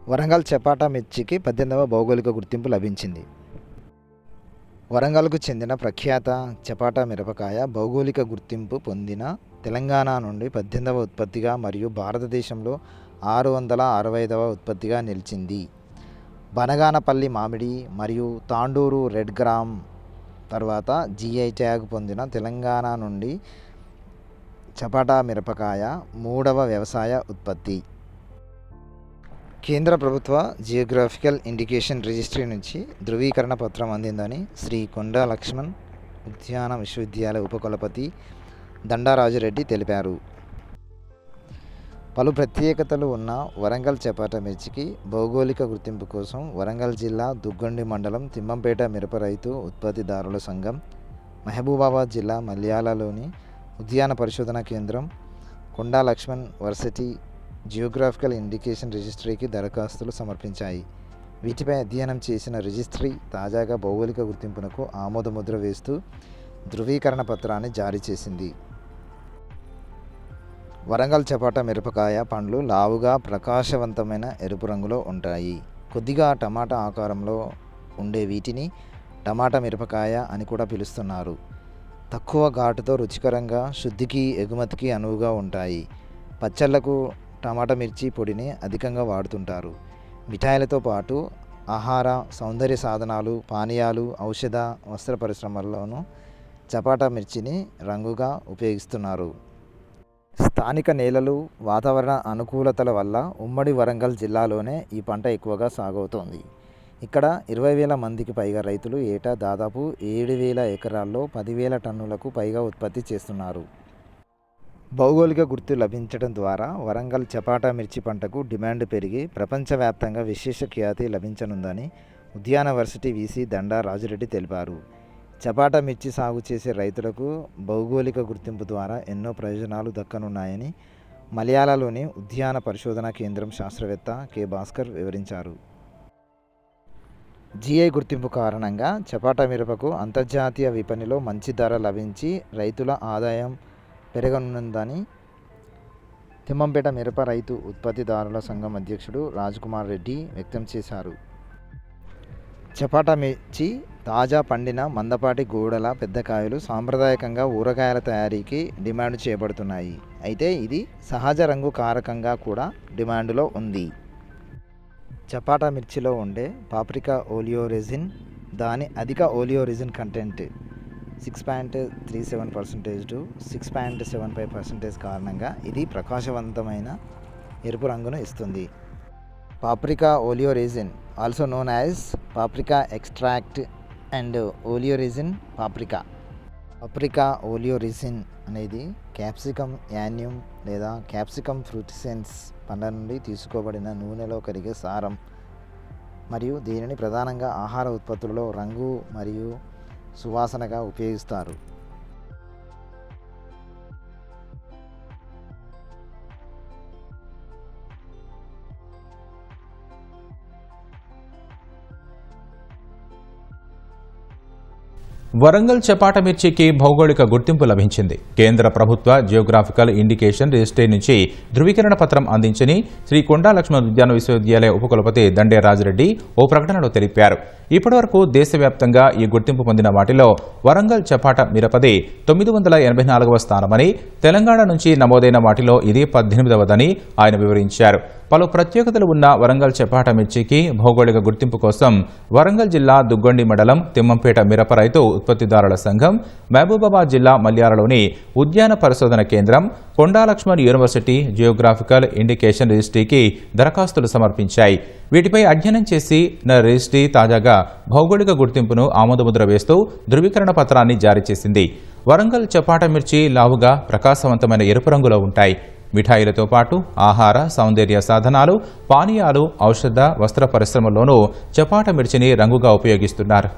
వరంగల్ చపాటా మిర్చికి 18వ భౌగోళిక గుర్తింపు లభించింది. వరంగల్కు చెందిన ప్రఖ్యాత చపాటా మిరపకాయ భౌగోళిక గుర్తింపు పొందిన తెలంగాణ నుండి 18వ ఉత్పత్తిగా మరియు భారతదేశంలో 665వ ఉత్పత్తిగా నిలిచింది. బనగానపల్లి మామిడి మరియు తాండూరు రెడ్ గ్రామ్ తర్వాత జీఐ ట్యాగ్ పొందిన తెలంగాణ నుండి చపాటా మిరపకాయ 3వ వ్యవసాయ ఉత్పత్తి. కేంద్ర ప్రభుత్వ జియోగ్రాఫికల్ ఇండికేషన్ రిజిస్ట్రీ నుంచి ధృవీకరణ పత్రం అందిందని శ్రీ కొండా లక్ష్మణ్ ఉద్యాన విశ్వవిద్యాలయ ఉపకులపతి దండా రాజురెడ్డి తెలిపారు. పలు ప్రత్యేకతలు ఉన్న వరంగల్ చపాటా మిర్చికి భౌగోళిక గుర్తింపు కోసం వరంగల్ జిల్లా దుగ్గొండి మండలం తిమ్మంపేట మిరప రైతు ఉత్పత్తిదారుల సంఘం, మహబూబాబాద్ జిల్లా మల్యాలలోని ఉద్యాన పరిశోధనా కేంద్రం, కొండా లక్ష్మణ్ వర్సిటీ జియోగ్రాఫికల్ ఇండికేషన్ రిజిస్ట్రీకి దరఖాస్తులు సమర్పించాయి. వీటిపై అధ్యయనం చేసిన రిజిస్ట్రీ తాజాగా భౌగోళిక గుర్తింపునకు ఆమోదముద్ర వేస్తూ ధృవీకరణ పత్రాన్ని జారీ చేసింది. వరంగల్ చపాటా మిరపకాయ పండ్లు లావుగా ప్రకాశవంతమైన ఎరుపు రంగులో ఉంటాయి. కొద్దిగా టమాటా ఆకారంలో ఉండే వీటిని టమాటా మిరపకాయ అని కూడా పిలుస్తున్నారు. తక్కువ ఘాటుతో రుచికరంగా, శుద్ధికి ఎగుమతికి అనువుగా ఉంటాయి. పచ్చళ్లకు టమాటా మిర్చి పొడిని అధికంగా వాడుతుంటారు. మిఠాయిలతో పాటు ఆహార, సౌందర్య సాధనాలు, పానీయాలు, ఔషధ, వస్త్ర పరిశ్రమల్లోనూ చపాటా మిర్చిని రంగుగా ఉపయోగిస్తున్నారు. స్థానిక నేలలు, వాతావరణ అనుకూలతల వల్ల ఉమ్మడి వరంగల్ జిల్లాలోనే ఈ పంట ఎక్కువగా సాగవుతోంది. ఇక్కడ 20,000 మందికి పైగా రైతులు ఏటా దాదాపు 7,000 ఎకరాల్లో 10,000 టన్నులకు పైగా ఉత్పత్తి చేస్తున్నారు. భౌగోళిక గుర్తు లభించడం ద్వారా వరంగల్ చపాటా మిర్చి పంటకు డిమాండ్ పెరిగి ప్రపంచవ్యాప్తంగా విశేష ఖ్యాతి లభించనుందని ఉద్యాన వర్సిటీ వీసీ దండా రాజురెడ్డి తెలిపారు. చపాటా మిర్చి సాగు చేసే రైతులకు భౌగోళిక గుర్తింపు ద్వారా ఎన్నో ప్రయోజనాలు దక్కనున్నాయని మలయాళలోని ఉద్యాన పరిశోధనా కేంద్రం శాస్త్రవేత్త కె భాస్కర్ వివరించారు. జీఐ గుర్తింపు కారణంగా చపాటా మిరపకు అంతర్జాతీయ విపణిలో మంచి ధర లభించి రైతుల ఆదాయం పెరగనుందని తిమ్మంపేట మిరప రైతు ఉత్పత్తిదారుల సంఘం అధ్యక్షుడు రాజ్కుమార్ రెడ్డి వ్యక్తం చేశారు. చపాటా మిర్చి తాజా పండిన మందపాటి గూడల పెద్ద కాయలు సాంప్రదాయకంగా ఊరగాయల తయారీకి డిమాండ్ చేయబడుతున్నాయి. అయితే ఇది సహజ రంగు కారకంగా కూడా డిమాండ్లో ఉంది. చపాటా మిర్చిలో ఉండే పాప్రికా ఓలియోరెజిన్ దాని అధిక ఓలియోరెజిన్ కంటెంట్ 6.37% to 6.75% కారణంగా ఇది ప్రకాశవంతమైన ఎరుపు రంగును ఇస్తుంది. Paprika oleoresin also known as paprika extract and oleoresin paprika oleoresin అనేది క్యాప్సికమ్ యాన్యూమ్ లేదా క్యాప్సికమ్ ఫ్రూటిసెన్స్ పండ్ల నుండి తీసుకోబడిన నూనెలో కరిగే సారం మరియు దీనిని ప్రధానంగా ఆహార ఉత్పత్తులలో రంగు మరియు సువాసనగా ఉపయోగిస్తారు. వరంగల్ చపాటా మిర్చికి భౌగోళిక గుర్తింపు లభించింది. కేంద్ర ప్రభుత్వ జియోగ్రాఫికల్ ఇండికేషన్ రిజిస్ట్రీ నుంచి ధృవీకరణ పత్రం అందించని శ్రీ కొండా లక్ష్మణ్ ఉద్యాన విశ్వవిద్యాలయ ఉపకులపతి దండే రాజురెడ్డి ఓ ప్రకటనలో తెలిపారు. ఇప్పటివరకు దేశవ్యాప్తంగా ఈ గుర్తింపు పొందిన వాటిలో వరంగల్ చపాటా మిరపది 984వ స్థానమని, తెలంగాణ నుంచి నమోదైన వాటిలో ఇది 18వదని ఆయన వివరించారు. పలు ప్రత్యేకతలు ఉన్న వరంగల్ చపాటా మిర్చికి భౌగోళిక గుర్తింపు కోసం వరంగల్ జిల్లా దుగ్గొండి మండలం తిమ్మంపేట మిరప రైతు ఉత్పత్తిదారుల సంఘం, మహబూబాబాద్ జిల్లా మల్యాలలోని ఉద్యాన పరిశోధన కేంద్రం, కొండా లక్ష్మణ్ యూనివర్సిటీ జియోగ్రాఫికల్ ఇండికేషన్ రిజిస్ట్రీకి దరఖాస్తులు సమర్పించాయి. వీటిపై అధ్యయనం చేసి రిజిస్ట్రీ తాజాగా భౌగోళిక గుర్తింపును ఆమోదముద్ర వేస్తూ ధృవీకరణ పత్రాన్ని జారీ చేసింది. వరంగల్ చపాటా మిర్చి లావుగా ప్రకాశవంతమైన ఎరుపు రంగులో ఉంటాయి. మిఠాయిలతో పాటు ఆహార, సౌందర్య సాధనాలు, పానీయాలు, ఔషధ, వస్త్ర పరిశ్రమల్లోనూ చపాటా మిర్చిని రంగుగా ఉపయోగిస్తున్నారు.